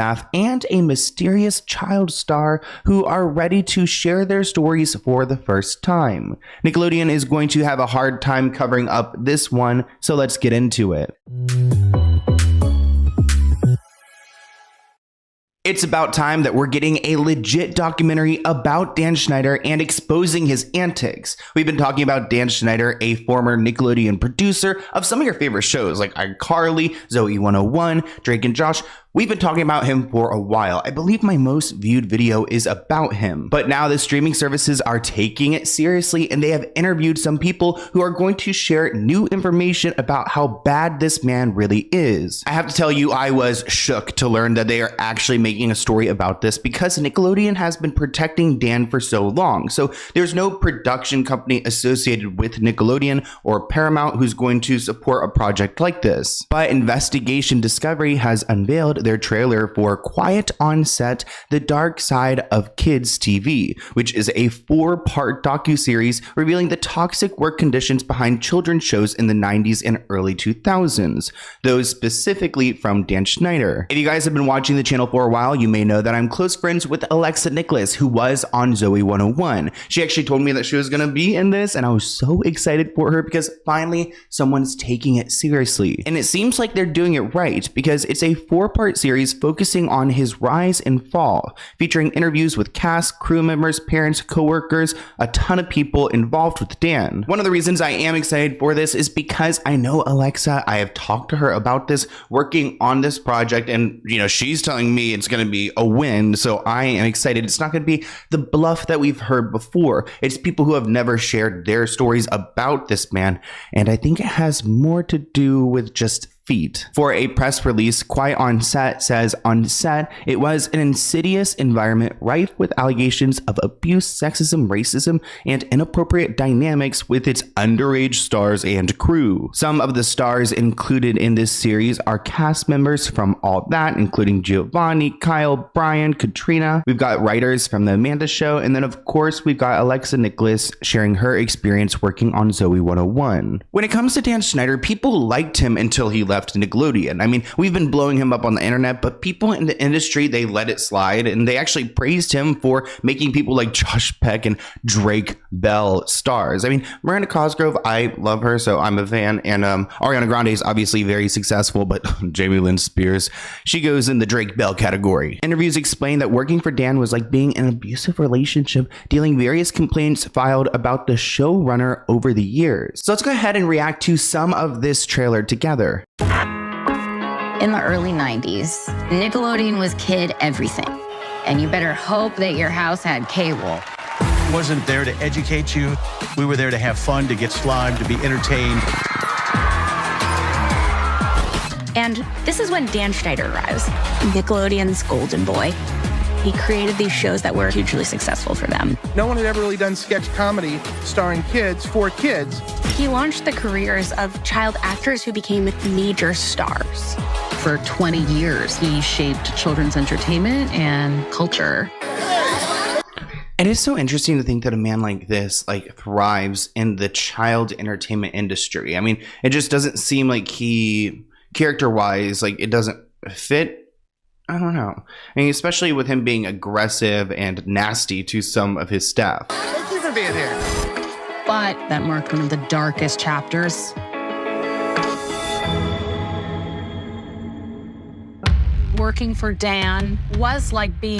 staff, and a mysterious child star who are ready to share their stories for the first time. Nickelodeon is going to have a hard time covering up this one, so let's get into it. It's about time that we're getting a legit documentary about Dan Schneider and exposing his antics. We've been talking about Dan Schneider, a former Nickelodeon producer of some of your favorite shows like iCarly, Zoe 101, Drake and Josh. We've been talking about him for a while. I believe my most viewed video is about him. But now the streaming services are taking it seriously, and they have interviewed some people who are going to share new information about how bad this man really is. I have to tell you, I was shook to learn that they are actually making a story about this because Nickelodeon has been protecting Dan for so long. So there's no production company associated with Nickelodeon or Paramount who's going to support a project like this. But Investigation Discovery has unveiled their trailer for Quiet on Set: The Dark Side of Kids TV, which is a 4-part docuseries revealing the toxic work conditions behind children's shows in the 90s and early 2000s, those specifically from Dan Schneider. If you guys have been watching the channel for a while, you may know that I'm close friends with Alexa Nicholas, who was on Zoe 101. She actually told me that she was going to be in this, and I was so excited for her because finally someone's taking it seriously. And it seems like they're doing it right because it's a 4-part series focusing on his rise and fall, featuring interviews with cast, crew members, parents, co-workers, a ton of people involved with Dan. One of the reasons I am excited for this is because I know Alexa. I have talked to her about this, working on this project, and she's telling me it's going to be a win, so I am excited. It's not going to be the bluff that we've heard before. It's people who have never shared their stories about this man, and I think it has more to do with just feet. For a press release, Quiet on Set says, on set, it was an insidious environment rife with allegations of abuse, sexism, racism, and inappropriate dynamics with its underage stars and crew. Some of the stars included in this series are cast members from All That, including Giovanni, Kyle, Brian, Katrina. We've got writers from The Amanda Show, and then of course we've got Alexa Nicholas sharing her experience working on Zoe 101. When it comes to Dan Schneider, people liked him until he left Nickelodeon. I mean, we've been blowing him up on the internet, but people in the industry, they let it slide, and they actually praised him for making people like Josh Peck and Drake Bell stars. I mean, Miranda Cosgrove, I love her, so I'm a fan, and Ariana Grande is obviously very successful, but Jamie Lynn Spears, she goes in the Drake Bell category. Interviews explain that working for Dan was like being in an abusive relationship, dealing various complaints filed about the showrunner over the years. So let's go ahead and react to some of this trailer together. In the early 90s, Nickelodeon was kid everything. And you better hope that your house had cable. Wasn't there to educate you. We were there to have fun, to get slimed, to be entertained. And this is when Dan Schneider arrives, Nickelodeon's golden boy. He created these shows that were hugely successful for them. No one had ever really done sketch comedy starring kids for kids. He launched the careers of child actors who became major stars. For 20 years, he shaped children's entertainment and culture. It is so interesting to think that a man like this thrives in the child entertainment industry. I mean, it just doesn't seem like he, character-wise, it doesn't fit. I don't know. I mean, especially with him being aggressive and nasty to some of his staff. Thank you for being here. But that marked one of the darkest chapters. Working for Dan was like being